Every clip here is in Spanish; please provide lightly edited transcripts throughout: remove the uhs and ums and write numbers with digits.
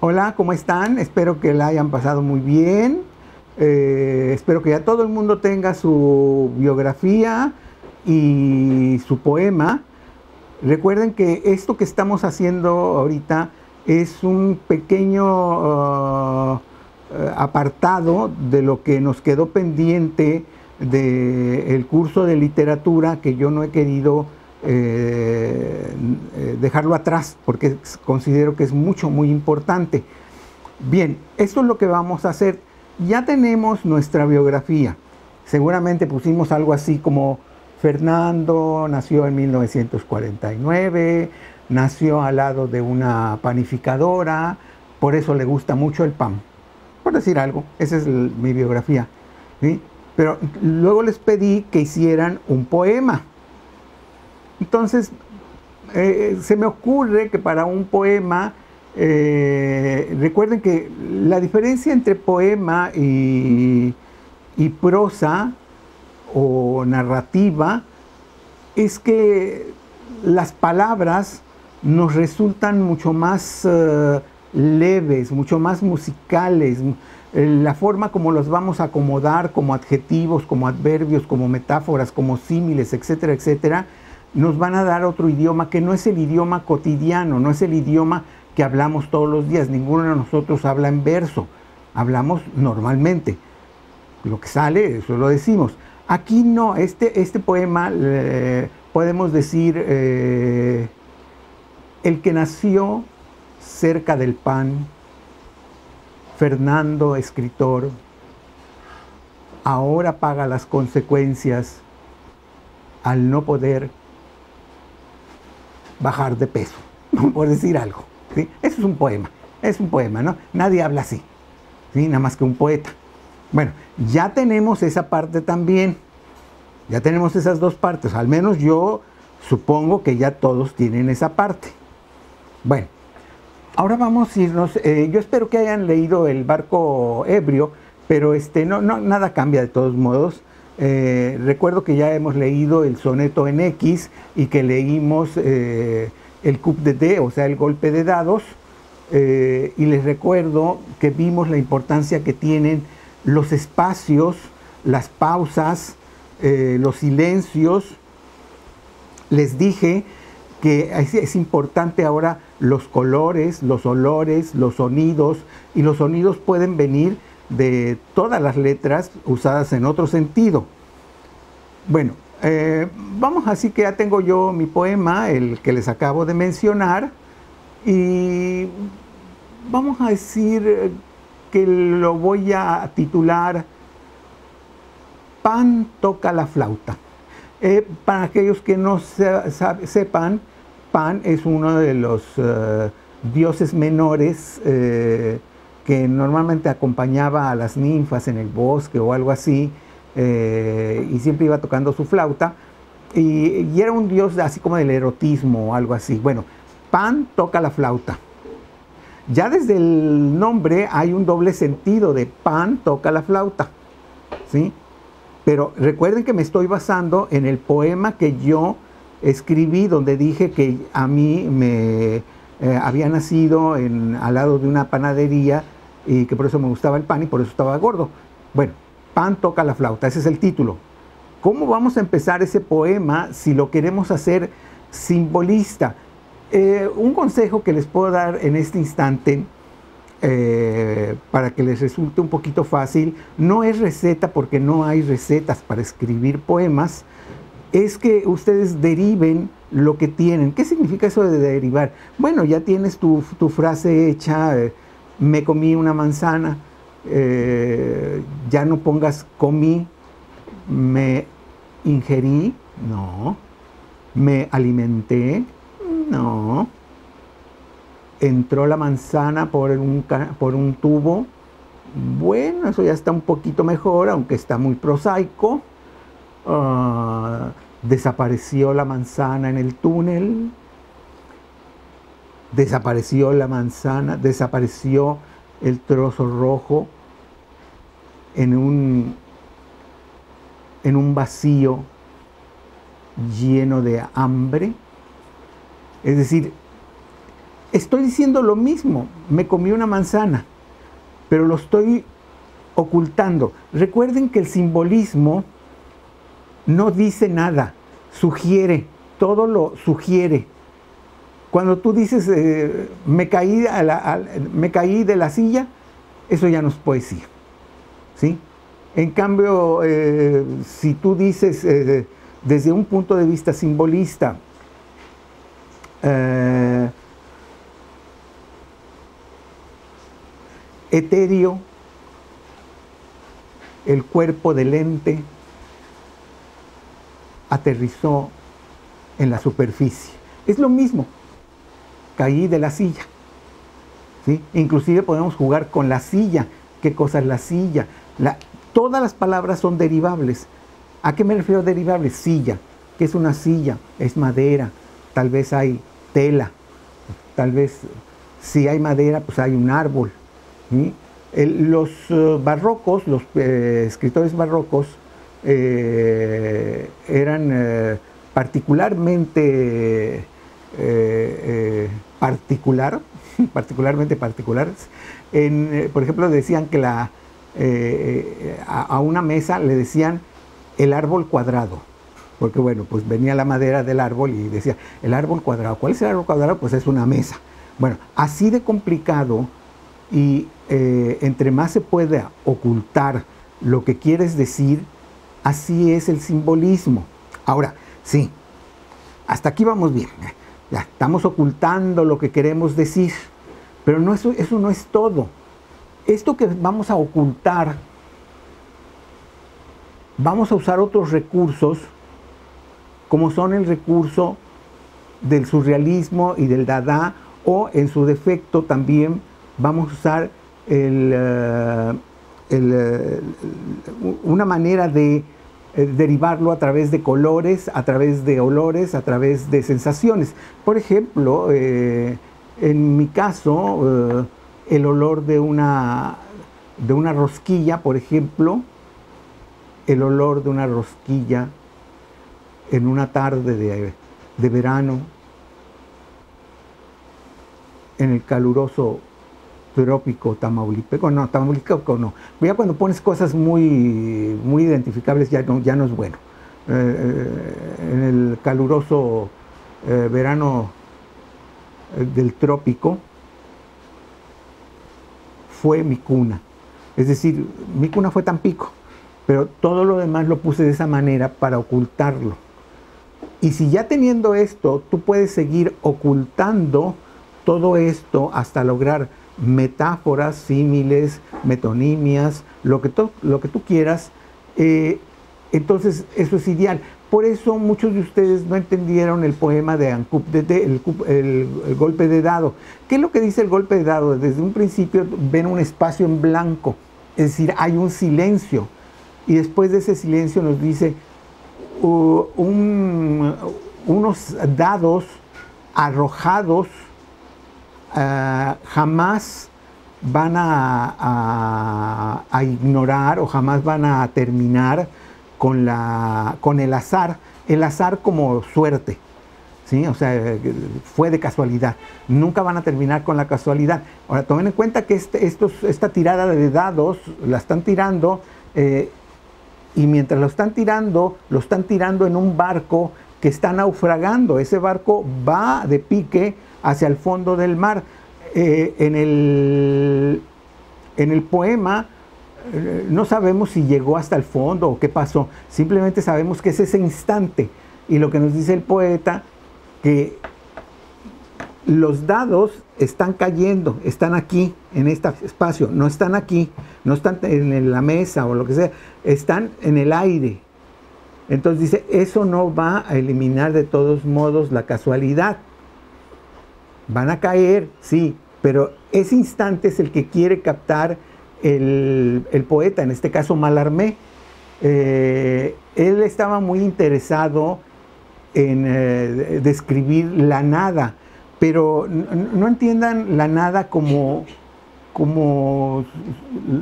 Hola, ¿cómo están? Espero que la hayan pasado muy bien. Espero que ya todo el mundo tenga su biografía y su poema. Recuerden que esto que estamos haciendo ahorita es un pequeño apartado de lo que nos quedó pendiente del curso de literatura que yo no he querido dejarlo atrás porque considero que es muy importante. Bien, esto es lo que vamos a hacer. Ya tenemos nuestra biografía. Seguramente pusimos algo así como Fernando nació en 1949, nació al lado de una panificadora, por eso le gusta mucho el pan. Por decir algo, esa es mi biografía. ¿Sí? Pero luego les pedí que hicieran un poema. Entonces, se me ocurre que para un poema, recuerden que la diferencia entre poema y prosa o narrativa es que las palabras nos resultan mucho más leves, mucho más musicales. La forma como los vamos a acomodar como adjetivos, como adverbios, como metáforas, como símiles, etcétera, etcétera, nos van a dar otro idioma que no es el idioma cotidiano, no es el idioma que hablamos todos los días. Ninguno de nosotros habla en verso, hablamos normalmente. Lo que sale, eso lo decimos. Aquí no, este poema podemos decir el que nació cerca del pan, Fernando, escritor, ahora paga las consecuencias al no poder bajar de peso, por decir algo. ¿Sí? Eso es un poema, ¿no? Nadie habla así, ¿sí? Nada más que un poeta. Bueno, ya tenemos esa parte también, ya tenemos esas dos partes, al menos yo supongo que ya todos tienen esa parte. Bueno, ahora vamos a irnos, yo espero que hayan leído El barco ebrio, pero nada cambia de todos modos. Recuerdo que ya hemos leído el soneto en X y que leímos el coup de dés, o sea, el golpe de dados, y les recuerdo que vimos la importancia que tienen los espacios, las pausas, los silencios. Les dije que es importante ahora los colores, los olores, los sonidos, y los sonidos pueden venir de todas las letras usadas en otro sentido. Bueno, vamos, así que ya tengo yo mi poema, el que les acabo de mencionar, y vamos a decir que lo voy a titular Pan toca la flauta. Para aquellos que no sepan, Pan es uno de los dioses menores que normalmente acompañaba a las ninfas en el bosque o algo así, y siempre iba tocando su flauta, y era un dios así como del erotismo o algo así. Bueno, Pan toca la flauta. Ya desde el nombre hay un doble sentido de Pan toca la flauta, ¿sí? Pero recuerden que me estoy basando en el poema que yo escribí, donde dije que a mí me había nacido al lado de una panadería y que por eso me gustaba el pan y por eso estaba gordo. Bueno, Pan toca la flauta, ese es el título. ¿Cómo vamos a empezar ese poema si lo queremos hacer simbolista? Un consejo que les puedo dar en este instante, para que les resulte un poquito fácil, no es receta porque no hay recetas para escribir poemas, es que ustedes deriven lo que tienen. ¿Qué significa eso de derivar? Bueno, ya tienes tu frase hecha, me comí una manzana, ya no pongas comí, me ingerí, no, me alimenté, no, entró la manzana por un tubo. Bueno, eso ya está un poquito mejor, aunque está muy prosaico. Desapareció la manzana en el túnel. Desapareció la manzana, desapareció el trozo rojo en un vacío lleno de hambre. Es decir, Estoy diciendo lo mismo, me comí una manzana, pero lo estoy ocultando. Recuerden que el simbolismo no dice nada, sugiere, todo lo sugiere. Cuando tú dices, me caí de la silla, eso ya no es poesía, ¿sí? En cambio, si tú dices desde un punto de vista simbolista, etéreo, el cuerpo del ente aterrizó en la superficie. Es lo mismo, caí de la silla, ¿sí? Inclusive podemos jugar con la silla. ¿Qué cosa es la silla? Todas las palabras son derivables. ¿A qué me refiero a derivables? Silla. ¿Qué es una silla? Es madera, tal vez hay tela, tal vez si hay madera, pues hay un árbol, ¿sí? Los barrocos, los escritores barrocos eran particularmente particulares. Por ejemplo, decían que a una mesa le decían el árbol cuadrado, porque bueno, pues venía la madera del árbol y decía el árbol cuadrado. ¿Cuál es el árbol cuadrado? Pues es una mesa. Bueno, así de complicado, y entre más se pueda ocultar lo que quieres decir, así es el simbolismo. Ahora, sí, hasta aquí vamos bien. Ya estamos ocultando lo que queremos decir, pero no, eso no es todo. Esto que vamos a ocultar, vamos a usar otros recursos, como son el recurso del surrealismo y del dada, o en su defecto también vamos a usar una manera de derivarlo a través de colores, a través de olores, a través de sensaciones. Por ejemplo, en mi caso, el olor de una rosquilla, por ejemplo, el olor de una rosquilla en una tarde de verano, en el caluroso trópico tamaulipeco, no, ya cuando pones cosas muy identificables ya no es bueno. En el caluroso verano del trópico fue mi cuna. Es decir, mi cuna fue Tampico, pero todo lo demás lo puse de esa manera para ocultarlo. Y si ya teniendo esto, tú puedes seguir ocultando todo esto hasta lograr metáforas, símiles, metonimias, lo que tú quieras, entonces eso es ideal. Por eso muchos de ustedes no entendieron el poema de Ankup, el golpe de dado. ¿Qué es lo que dice el golpe de dado? Desde un principio ven un espacio en blanco, es decir, hay un silencio, y después de ese silencio nos dice unos dados arrojados jamás van a ignorar o jamás van a terminar con el azar como suerte, ¿sí? O sea, fue de casualidad, nunca van a terminar con la casualidad. Ahora, tomen en cuenta que esta tirada de dados la están tirando y mientras lo están tirando en un barco que está naufragando. Ese barco va de pique hacia el fondo del mar. En el poema no sabemos si llegó hasta el fondo o qué pasó, simplemente sabemos que es ese instante, y lo que nos dice el poeta, que los dados están cayendo, están aquí, en este espacio, no están aquí, no están en la mesa o lo que sea, están en el aire. Entonces dice, eso no va a eliminar de todos modos la casualidad. Van a caer, sí, pero ese instante es el que quiere captar el poeta, en este caso Mallarmé. Él estaba muy interesado en describir la nada, pero no entiendan la nada como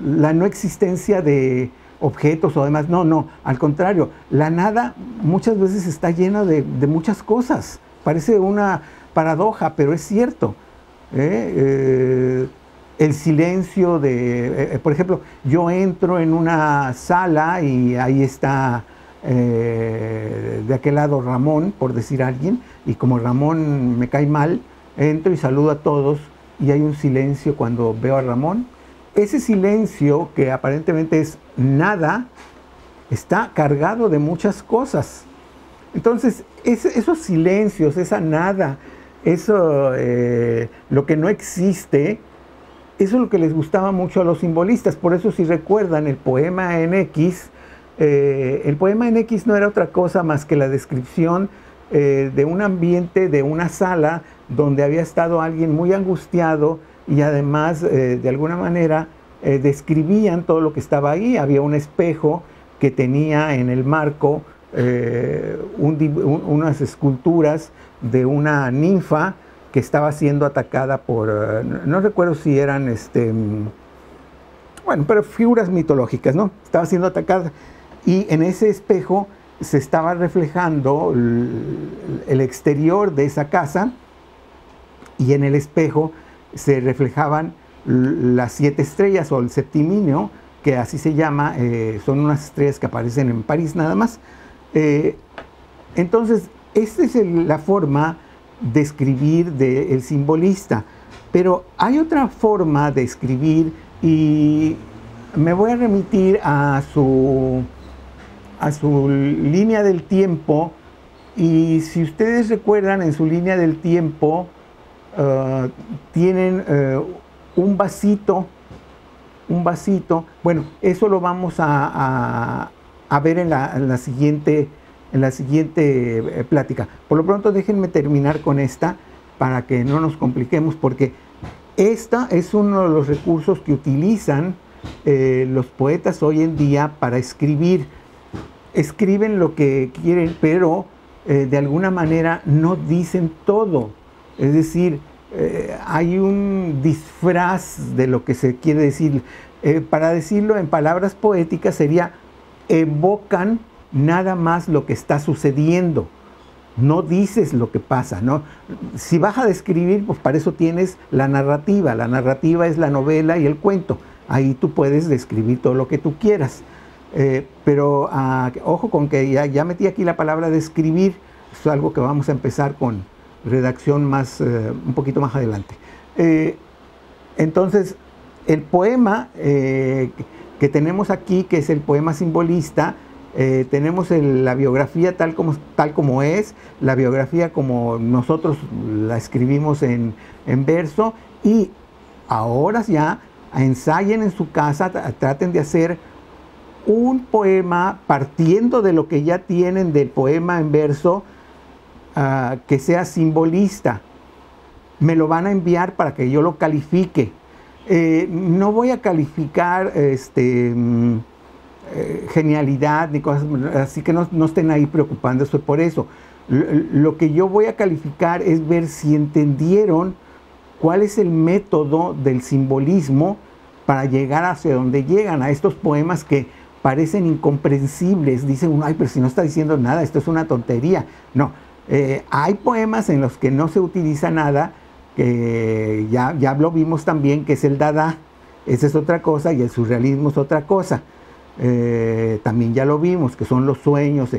la no existencia de objetos o demás. No, al contrario, la nada muchas veces está llena de muchas cosas. Parece una paradoja, pero es cierto. El silencio de, por ejemplo, yo entro en una sala y ahí está de aquel lado Ramón, por decir alguien, y como Ramón me cae mal, entro y saludo a todos y hay un silencio cuando veo a Ramón. Ese silencio, que aparentemente es nada, está cargado de muchas cosas. Entonces, esos silencios, esa nada, eso, lo que no existe, eso es lo que les gustaba mucho a los simbolistas. Por eso, si recuerdan el poema en X no era otra cosa más que la descripción de un ambiente, de una sala donde había estado alguien muy angustiado y además, de alguna manera, describían todo lo que estaba ahí. Había un espejo que tenía en el marco unas esculturas de una ninfa que estaba siendo atacada por, no recuerdo si eran, bueno, pero figuras mitológicas, ¿no? Estaba siendo atacada y en ese espejo se estaba reflejando el exterior de esa casa y en el espejo se reflejaban las 7 estrellas o el septiminio, que así se llama, son unas estrellas que aparecen en París nada más. Entonces, esta es la forma de escribir del simbolista, pero hay otra forma de escribir y me voy a remitir a su línea del tiempo, y si ustedes recuerdan, en su línea del tiempo tienen un vasito, bueno, eso lo vamos a ver en la siguiente plática. Por lo pronto déjenme terminar con esta para que no nos compliquemos, porque esta es uno de los recursos que utilizan los poetas hoy en día para escribir. Escriben lo que quieren, pero de alguna manera no dicen todo. Es decir, hay un disfraz de lo que se quiere decir. Para decirlo en palabras poéticas sería: evocan nada más lo que está sucediendo, no dices lo que pasa, ¿no? Si vas a describir, pues para eso tienes la narrativa. La narrativa es la novela y el cuento. Ahí tú puedes describir todo lo que tú quieras. Pero ojo con que ya metí aquí la palabra describir. Es algo que vamos a empezar con redacción un poquito más adelante. Entonces, el poema que tenemos aquí, que es el poema simbolista, tenemos la biografía tal como es, la biografía como nosotros la escribimos en verso, y ahora ya ensayen en su casa, traten de hacer un poema partiendo de lo que ya tienen del poema en verso, que sea simbolista. Me lo van a enviar para que yo lo califique. No voy a calificar genialidad ni cosas así, que no estén ahí preocupándose por eso. Lo que yo voy a calificar es ver si entendieron cuál es el método del simbolismo para llegar hacia donde llegan, a estos poemas que parecen incomprensibles. Dicen uno: ay, pero si no está diciendo nada, esto es una tontería. No, hay poemas en los que no se utiliza nada, que ya lo vimos también, que es el Dada. Esa es otra cosa, y el surrealismo es otra cosa. También ya lo vimos, que son los sueños.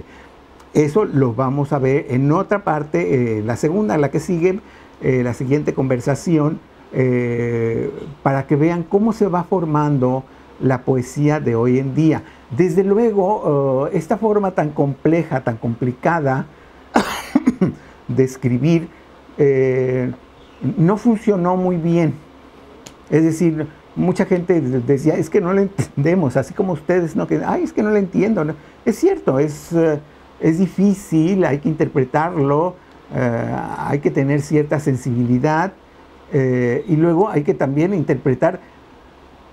Eso lo vamos a ver en otra parte, la segunda, la que sigue, la siguiente conversación, para que vean cómo se va formando la poesía de hoy en día. Desde luego, esta forma tan compleja, tan complicada de escribir, no funcionó muy bien. Es decir, mucha gente decía: es que no lo entendemos, así como ustedes, ¿no? Que, ay, es que no lo entiendo, ¿no? Es cierto, es difícil, hay que interpretarlo, hay que tener cierta sensibilidad, y luego hay que también interpretar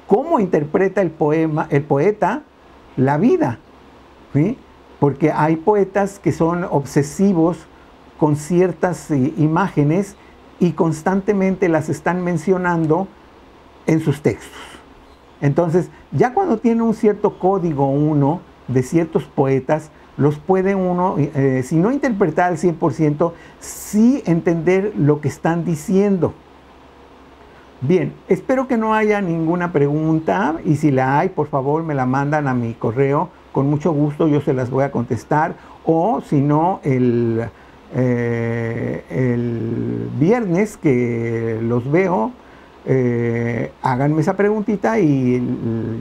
cómo interpreta el poeta la vida, ¿sí? Porque hay poetas que son obsesivos con ciertas imágenes y constantemente las están mencionando en sus textos. Entonces, ya cuando tiene un cierto código uno de ciertos poetas, los puede uno, si no interpretar al 100%, sí entender lo que están diciendo. Bien, espero que no haya ninguna pregunta y si la hay, por favor me la mandan a mi correo. Con mucho gusto yo se las voy a contestar, o si no, el viernes que los veo, háganme esa preguntita y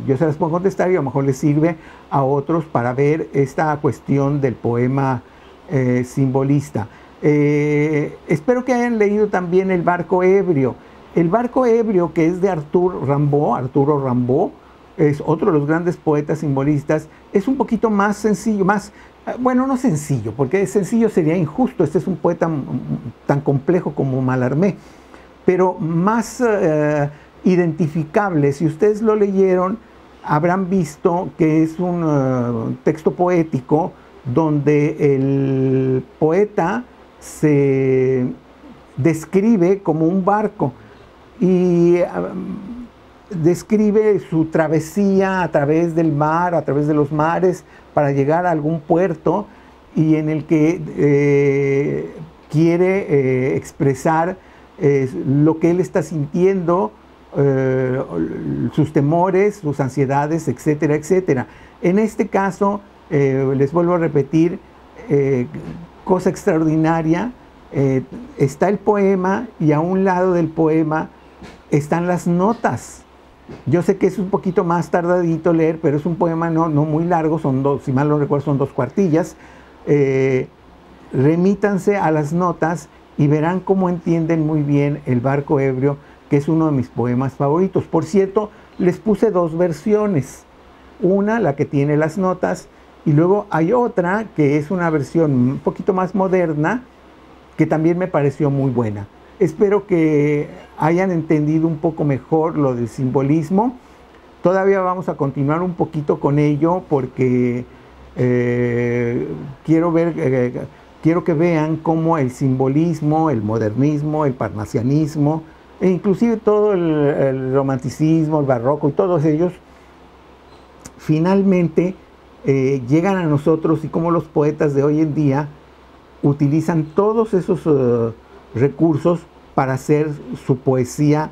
yo se las puedo contestar y a lo mejor les sirve a otros para ver esta cuestión del poema simbolista. Espero que hayan leído también El barco ebrio. El barco ebrio, que es de Arturo Rimbaud, es otro de los grandes poetas simbolistas, es un poquito más sencillo, bueno, no sencillo, porque sencillo sería injusto, este es un poeta tan complejo como Mallarmé, pero más identificable. Si ustedes lo leyeron, habrán visto que es un texto poético donde el poeta se describe como un barco y describe su travesía a través del mar, a través de los mares, para llegar a algún puerto, y en el que quiere expresar lo que él está sintiendo, sus temores, sus ansiedades, etcétera, etcétera. En este caso, les vuelvo a repetir, cosa extraordinaria, está el poema y a un lado del poema están las notas. Yo sé que es un poquito más tardadito leer, pero es un poema no muy largo, son dos, si mal no recuerdo, son 2 cuartillas. Remítanse a las notas y verán cómo entienden muy bien El barco ebrio, que es uno de mis poemas favoritos. Por cierto, les puse 2 versiones. Una, la que tiene las notas, y luego hay otra que es una versión un poquito más moderna, que también me pareció muy buena. Espero que hayan entendido un poco mejor lo del simbolismo. Todavía vamos a continuar un poquito con ello porque quiero que vean cómo el simbolismo, el modernismo, el parnasianismo, e inclusive todo el romanticismo, el barroco y todos ellos, finalmente llegan a nosotros, y cómo los poetas de hoy en día utilizan todos esos recursos para hacer su poesía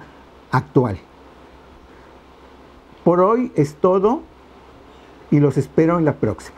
actual. Por hoy es todo y los espero en la próxima.